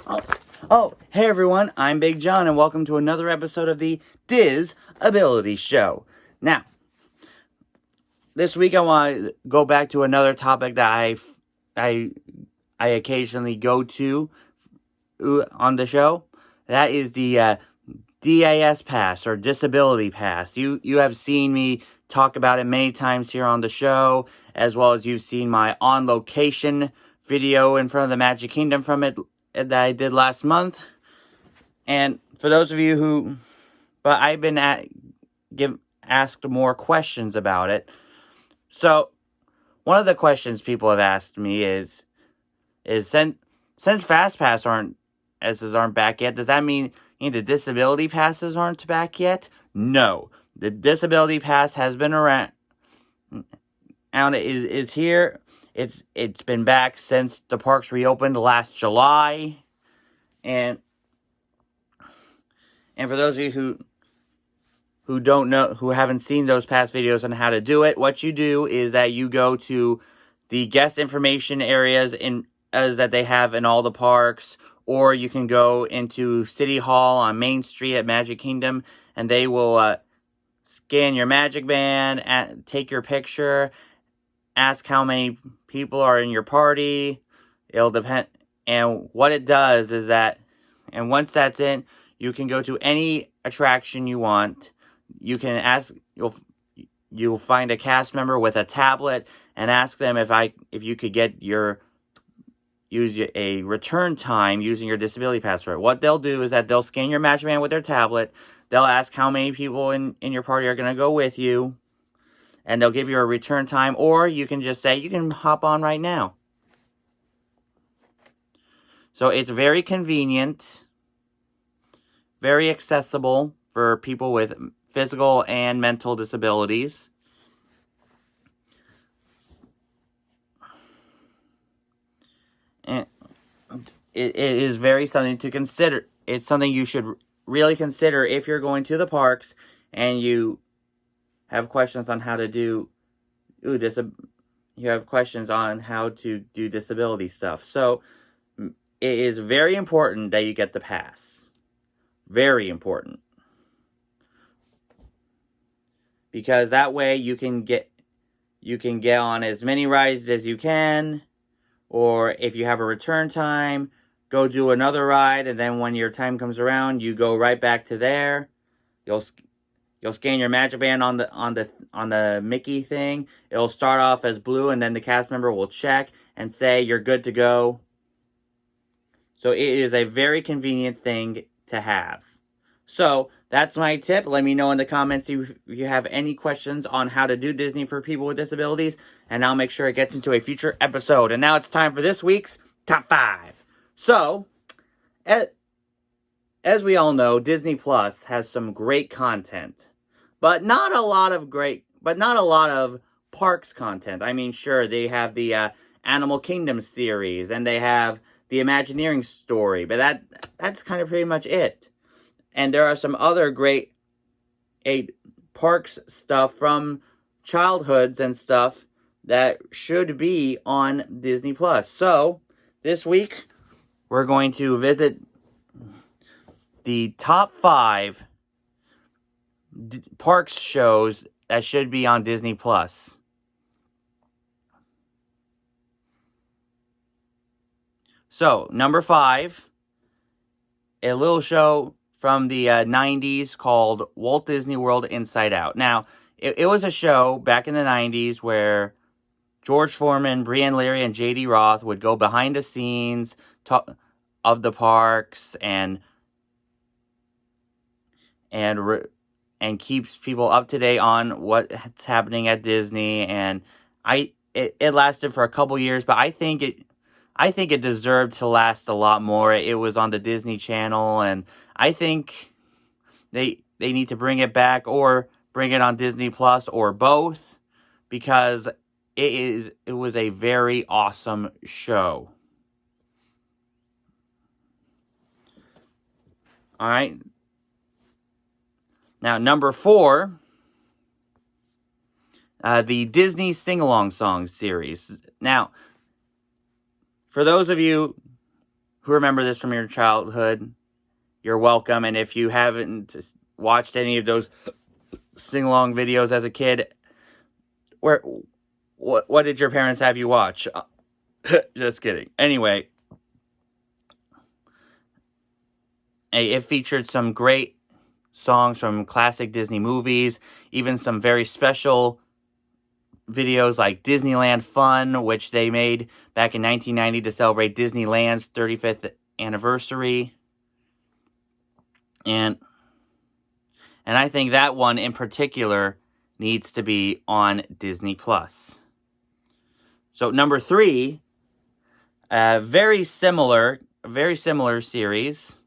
Hey everyone, I'm Big John, and welcome to another episode of the Diz Ability Show. Now, this week I want to go back to another topic that I occasionally go to on the show. That is the DAS pass, or disability pass. You have seen me talk about it many times here on the show, as well as you've seen my on location video in front of the Magic Kingdom from it that I did last month. And for those of you but I've been asked more questions about it. So one of the questions people have asked me is since Fast Pass aren't back yet, does that mean the disability passes aren't back yet? No, the disability pass has been around. And is here. It's been back since the parks reopened last July, and for those of you who don't know, who haven't seen those past videos on how to do it, what you do is that you go to the guest information areas as that they have in all the parks, or you can go into City Hall on Main Street at Magic Kingdom, and they will scan your Magic Band, take your picture, ask how many people are in your party. It'll depend, and what it does is that, and once that's in, you can go to any attraction you want. You can ask, you'll find a cast member with a tablet and ask them if you could use a return time using your disability password. What they'll do is that they'll scan your Magic Band with their tablet. They'll ask how many people in your party are going to go with you, and they'll give you a return time, or you can just say you can hop on right now. So it's very convenient, very accessible for people with physical and mental disabilities. And it is very something to consider. It's something you should really consider if you're going to the parks and you have questions on how to do disability stuff. So it is very important that you get the pass. Very important. Because that way you can get on as many rides as you can, or if you have a return time, go do another ride, and then when your time comes around, you go right back to there. You'll scan your Magic Band on the Mickey thing. It'll start off as blue, and then the cast member will check and say you're good to go. So it is a very convenient thing to have. So that's my tip. Let me know in the comments if you have any questions on how to do Disney for people with disabilities, and I'll make sure it gets into a future episode. And now it's time for this week's Top 5. So, as we all know, Disney Plus has some great content, but not a lot of parks content. I mean, sure, they have the Animal Kingdom series, and they have the Imagineering story, but that's kind of pretty much it. And there are some other great parks stuff from childhoods and stuff that should be on Disney Plus. So, this week, we're going to visit the top 5 parks shows that should be on Disney Plus. So, number 5, a little show from the 90s called Walt Disney World Inside Out. Now, it was a show back in the 90s where George Foreman, Brienne Leary, and J.D. Roth would go behind the scenes of the parks and keeps people up to date on what's happening at Disney. And it lasted for a couple years, but I think it deserved to last a lot more. It was on the Disney Channel, and I think they need to bring it back or bring it on Disney Plus or both, because it was a very awesome show. All right. Now, number 4, the Disney Sing-Along Songs series. Now, for those of you who remember this from your childhood, you're welcome. And if you haven't watched any of those sing-along videos as a kid, what did your parents have you watch? Just kidding. Anyway, it featured some great songs from classic Disney movies, even some very special videos like Disneyland Fun, which they made back in 1990 to celebrate Disneyland's 35th anniversary. And I think that one in particular needs to be on Disney Plus. So number 3, a very similar series.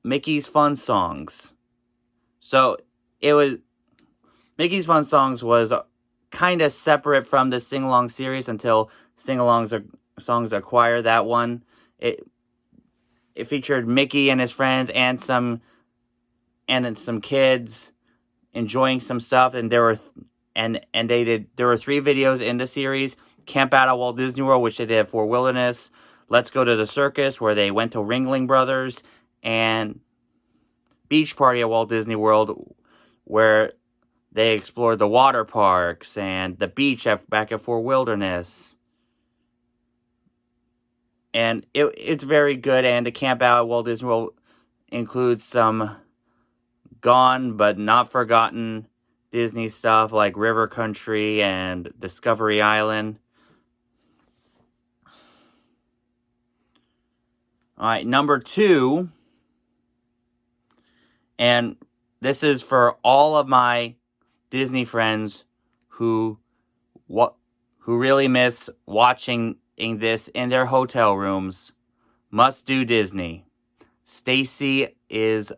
Mickey's Fun Songs. So it was Mickey's Fun Songs was kind of separate from the sing-along series until sing-along songs acquired that one. It featured Mickey and his friends and some kids enjoying some stuff, and there were 3 videos in the series: Camp Out at Walt Disney World, which they did for Wilderness; Let's Go to the Circus, where they went to Ringling Brothers; and Beach Party at Walt Disney World, where they explored the water parks and the beach back at Fort Wilderness. And it's very good, and the Camp Out at Walt Disney World includes some gone but not forgotten Disney stuff like River Country and Discovery Island. Alright, number 2, and this is for all of my Disney friends who really miss watching this in their hotel rooms. Must do Disney. Stacy is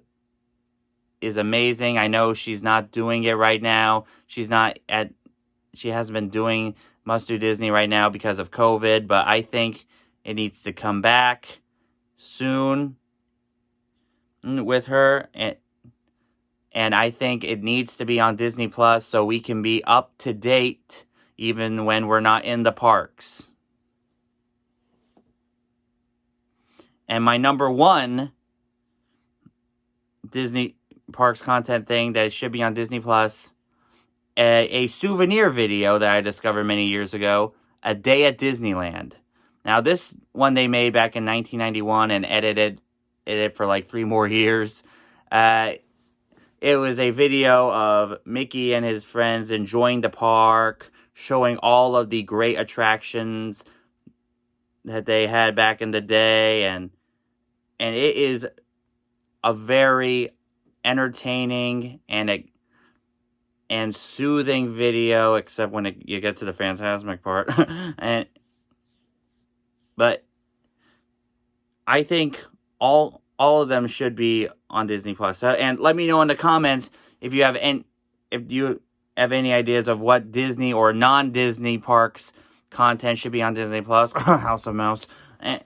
amazing. I know she's not doing it right now. She hasn't been doing Must Do Disney right now because of COVID, but I think it needs to come back soon with her, and I think it needs to be on Disney Plus so we can be up to date even when we're not in the parks. And my number 1 Disney Parks content thing that should be on Disney Plus, a souvenir video that I discovered many years ago, A Day at Disneyland. Now, this one they made back in 1991 and edited it for like 3 more years. It was a video of Mickey and his friends enjoying the park, showing all of the great attractions that they had back in the day, and it is a very entertaining and soothing video, except when you get to the Fantasmic part. But I think all of them should be on Disney Plus. And let me know in the comments if you have any ideas of what Disney or non-Disney parks content should be on Disney Plus. House of Mouse. And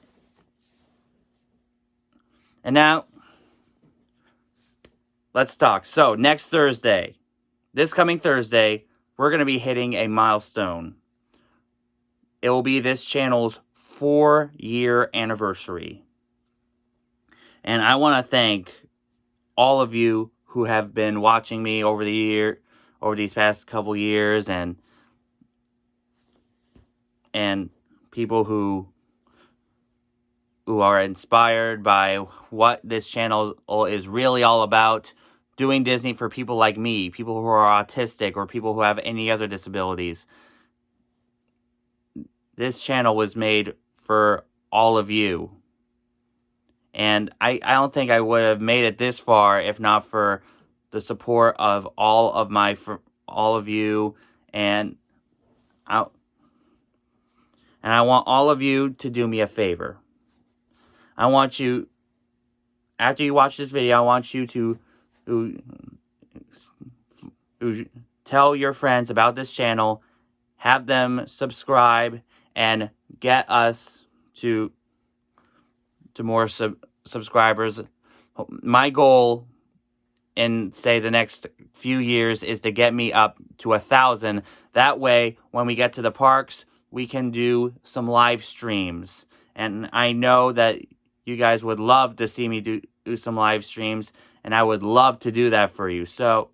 now, let's talk. So, this coming Thursday, we're going to be hitting a milestone. It will be this channel's 4-year anniversary. And I want to thank all of you who have been watching me over these past couple years, and people who are inspired by what this channel is really all about, doing Disney for people like me, people who are autistic, or people who have any other disabilities. This channel was made for all of you. And I don't think I would have made it this far if not for the support of all of you. And I want all of you to do me a favor. I want you, after you watch this video, I want you to tell your friends about this channel, have them subscribe, and get us to more subscribers. My goal in, say, the next few years is to get me up to 1,000. That way, when we get to the parks, we can do some live streams. And I know that you guys would love to see me do some live streams, and I would love to do that for you. So,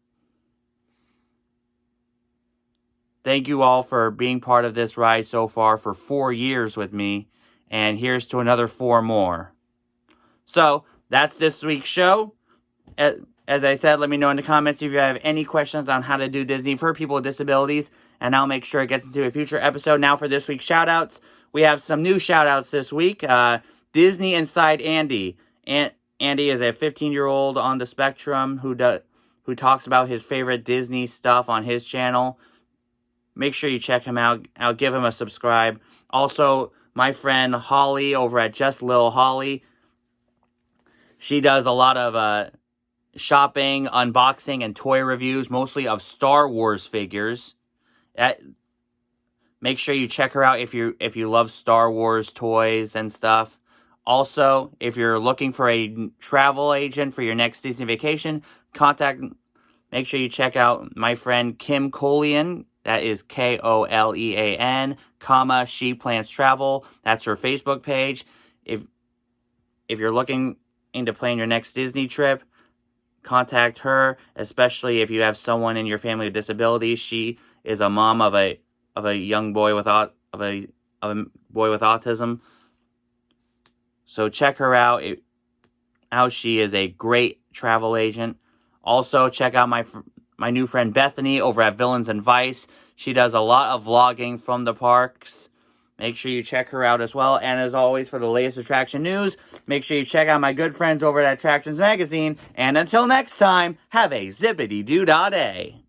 thank you all for being part of this ride so far for 4 years with me, and here's to another 4 more. So, that's this week's show. As I said, let me know in the comments if you have any questions on how to do Disney for people with disabilities, and I'll make sure it gets into a future episode. Now for this week's shoutouts, we have some new shoutouts this week. Disney Inside Andy. Andy is a 15-year-old on the spectrum who talks about his favorite Disney stuff on his channel. Make sure you check him out. I'll give him a subscribe. Also, my friend Holly over at Just Lil Holly. She does a lot of shopping, unboxing, and toy reviews, mostly of Star Wars figures. Make sure you check her out if you love Star Wars toys and stuff. Also, if you're looking for a travel agent for your next Disney vacation, make sure you check out my friend Kim Colian. That is Kolean, She Plans Travel. That's her Facebook page. If you're looking into planning your next Disney trip, contact her, especially if you have someone in your family with disabilities. She is a mom of a young boy with autism. So check her out. She is a great travel agent. Also, check out my new friend Bethany over at Villains and Vice. She does a lot of vlogging from the parks. Make sure you check her out as well. And as always, for the latest attraction news, make sure you check out my good friends over at Attractions Magazine. And until next time, have a zippity-doo-dah day.